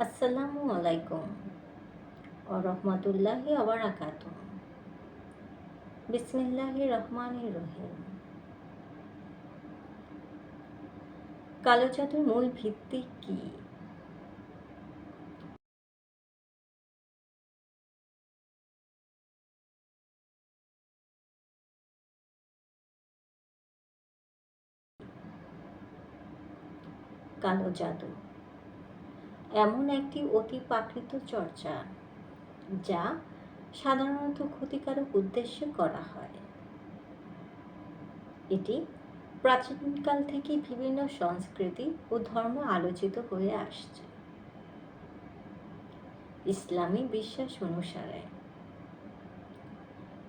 আসসালামু আলাইকুম ওয়া রাহমাতুল্লাহি ওয়া বারাকাতুহু। বিসমিল্লাহির রহমানির রহিম। কালো জাদুর মূল ভিত্তি কি? কালো জাদু এমন একটি অতি প্রাকৃত চর্চা যা সাধারণত ক্ষতিকারক উদ্দেশ্যে করা হয়। এটি প্রাচীনকাল থেকে বিভিন্ন সংস্কৃতি ও ধর্ম আলোচিত হয়ে আসছে। ইসলামী বিশ্বাস অনুসারে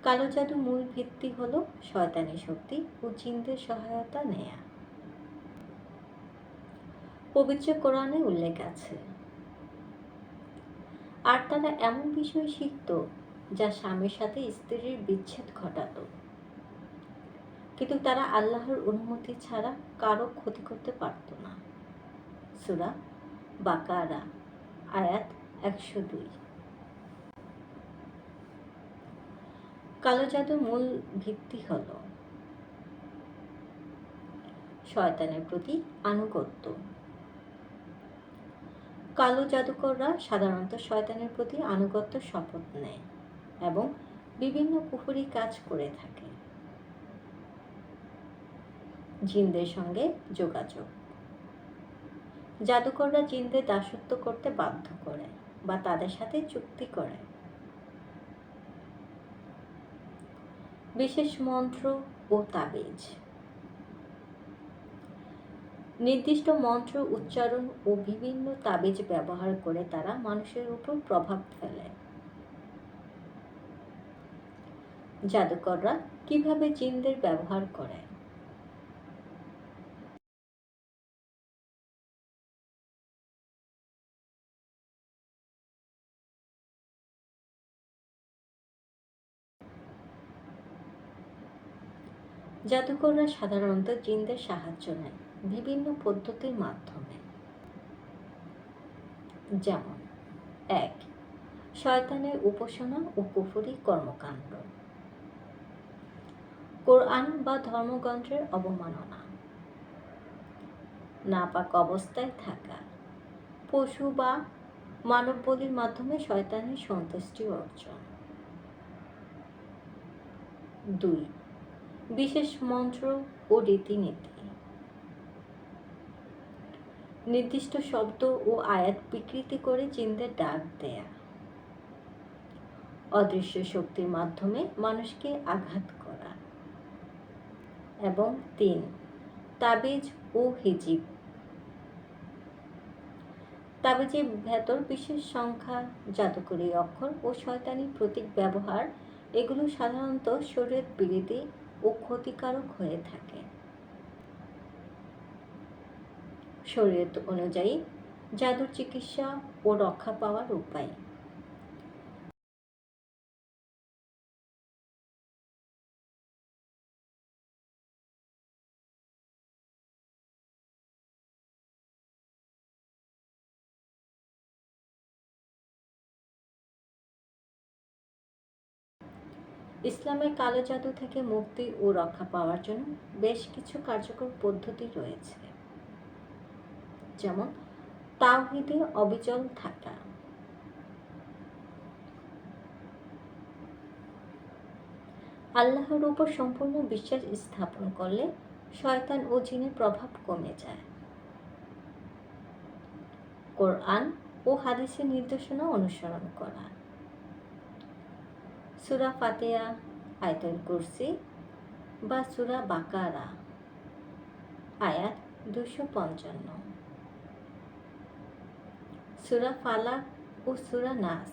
কালো জাদু মূল ভিত্তি হল শয়তানি শক্তি ও জিনদের সহায়তা নেয়া। পবিত্র কোরআনে উল্লেখ আছে, আর তারা এমন বিষয় শিখত যা স্বামীর সাথে স্ত্রীর বিচ্ছেদ ঘটাতো, কিন্তু তারা আল্লাহর অনুমতি ছাড়া কারো ক্ষতি করতে পারত না। সূরা বাকারা আয়াত 102। কালো জাদুর মূল ভিত্তি হল শয়তানের প্রতি আনুগত্য। কালো জাদুকররা সাধারণত শয়তানের প্রতি আনুগত্য শপথ নেয় এবং বিভিন্ন কুফরি কাজ করে থাকে। জিনদের সঙ্গে যোগাযোগ, জাদুকররা জিনদের দাসত্ব করতে বাধ্য করে বা তাদের সাথে চুক্তি করে। বিশেষ মন্ত্র ও তাবিজ, নির্দিষ্ট মন্ত্র উচ্চারণ ও বিভিন্ন তাবিজ ব্যবহার করে তারা মানুষের উপর প্রভাব ফেলে। জাদুকররা কিভাবে জিনদের ব্যবহার করে? জাদুকররা সাধারণত জিনদের সাহায্য নেয় বিভিন্ন পদ্ধতির মাধ্যমে। যেমন 1. শয়তানের উপাসনা ও কুফরি কর্মকাণ্ড, কোরআন বা ধর্মগ্রন্থের অবমাননা, নাপাক অবস্থায় থাকা, পশু বা মানব বলির মাধ্যমে শয়তানের সন্তুষ্টি অর্জন। 2. বিশেষ মন্ত্র ও রীতিনীতি, নির্দিষ্ট শব্দ ও আয়াত বিকৃতি করে জিনদের ডাক দেয়া, অদৃশ্য শক্তির মাধ্যমে মানুষকে আঘাত করা। এবং 3. তাবিজ ও হিজিব, তাবিজের ভেতর বিশেষ সংখ্যা, জাদুকরী অক্ষর ও শয়তানি প্রতীক ব্যবহার, এগুলো সাধারণত শরীয়ত বিরোধী ও ক্ষতিকারক হয়ে থাকে। শরীয়ত অনুযায়ী জাদুর চিকিৎসা ও রক্ষা পাওয়ার উপায়। ইসলামের কালো জাদু থেকে মুক্তি ও রক্ষা পাওয়ার জন্য বেশ কিছু কার্যকর পদ্ধতি রয়েছে। যেমন তাওহীদে অবিচল থাকা, আল্লাহর উপর সম্পূর্ণ বিশ্বাস স্থাপন করলে শয়তান ও জিনের প্রভাব কমে যায়। কোরআন ও হাদিসের নির্দেশনা অনুসরণ করা, সূরা ফাতিহা, আয়াতুল কুরসি বা সূরা বাকারা আয়াত 255, সূরা ফালাক ও সূরা নাস।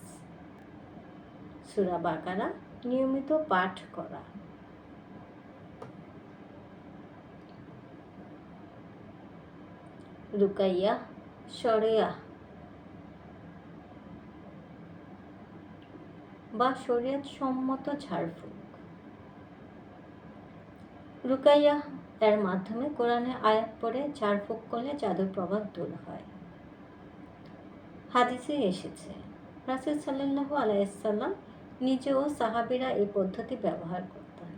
সূরা বাকারা নিয়মিত পাঠ করা। রুকাইয়া শরিয়া বা শরীয়ত সম্মত ঝাড়ফুঁক। রুকাইয়া এর মাধ্যমে কোরআনের আয়াত পড়ে ঝাড়ফুঁক করলে জাদুর প্রভাব দূর হয়। হাদিসে এসেছে, রাসূল সাল্লাল্লাহু আলাইহি ওয়াসাল্লাম নিজে ও সাহাবীরা এই পদ্ধতি ব্যবহার করতেন।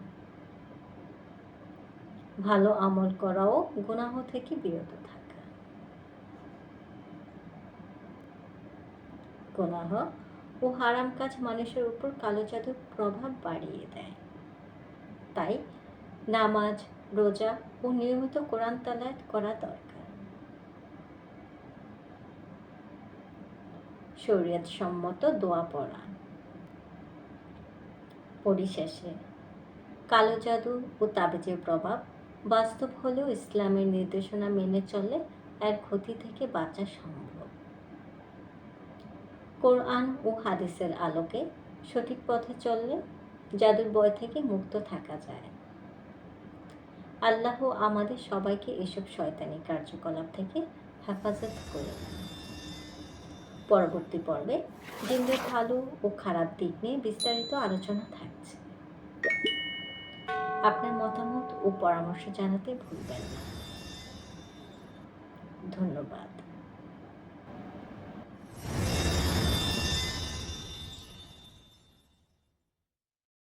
ভালো আমল করা ও গুনাহ থেকে বিরত থাকা। গুনাহ ও হারাম কাজ মানুষের উপর কালো জাদুর প্রভাব বাড়িয়ে দেয়। তাই নামাজ, রোজা ও নিয়মিত কোরআন তেলাওয়াত করা দরকার। শরীয়ত সম্মত দোয়া পড়া। পরিশেষে কালো জাদু ও তাবিজের প্রভাব বাস্তব হলেও ইসলামের নির্দেশনা মেনে চললে এর ক্ষতি থেকে বাঁচা সম্ভব। কোরআন ও হাদিসের আলোকে সঠিক পথে চললে জাদুর ভয় থেকে মুক্ত থাকা যায়। আল্লাহ আমাদের সবাইকে এসব শয়তানি কার্যকলাপ থেকে হেফাজত করুন। পরবর্তী পর্বে জিনদের ভালো ও খারাপ দিক নিয়ে বিস্তারিত আলোচনা থাকছে। আপনার মতামত ও পরামর্শ জানাতে ভুলবেন না। ধন্যবাদ।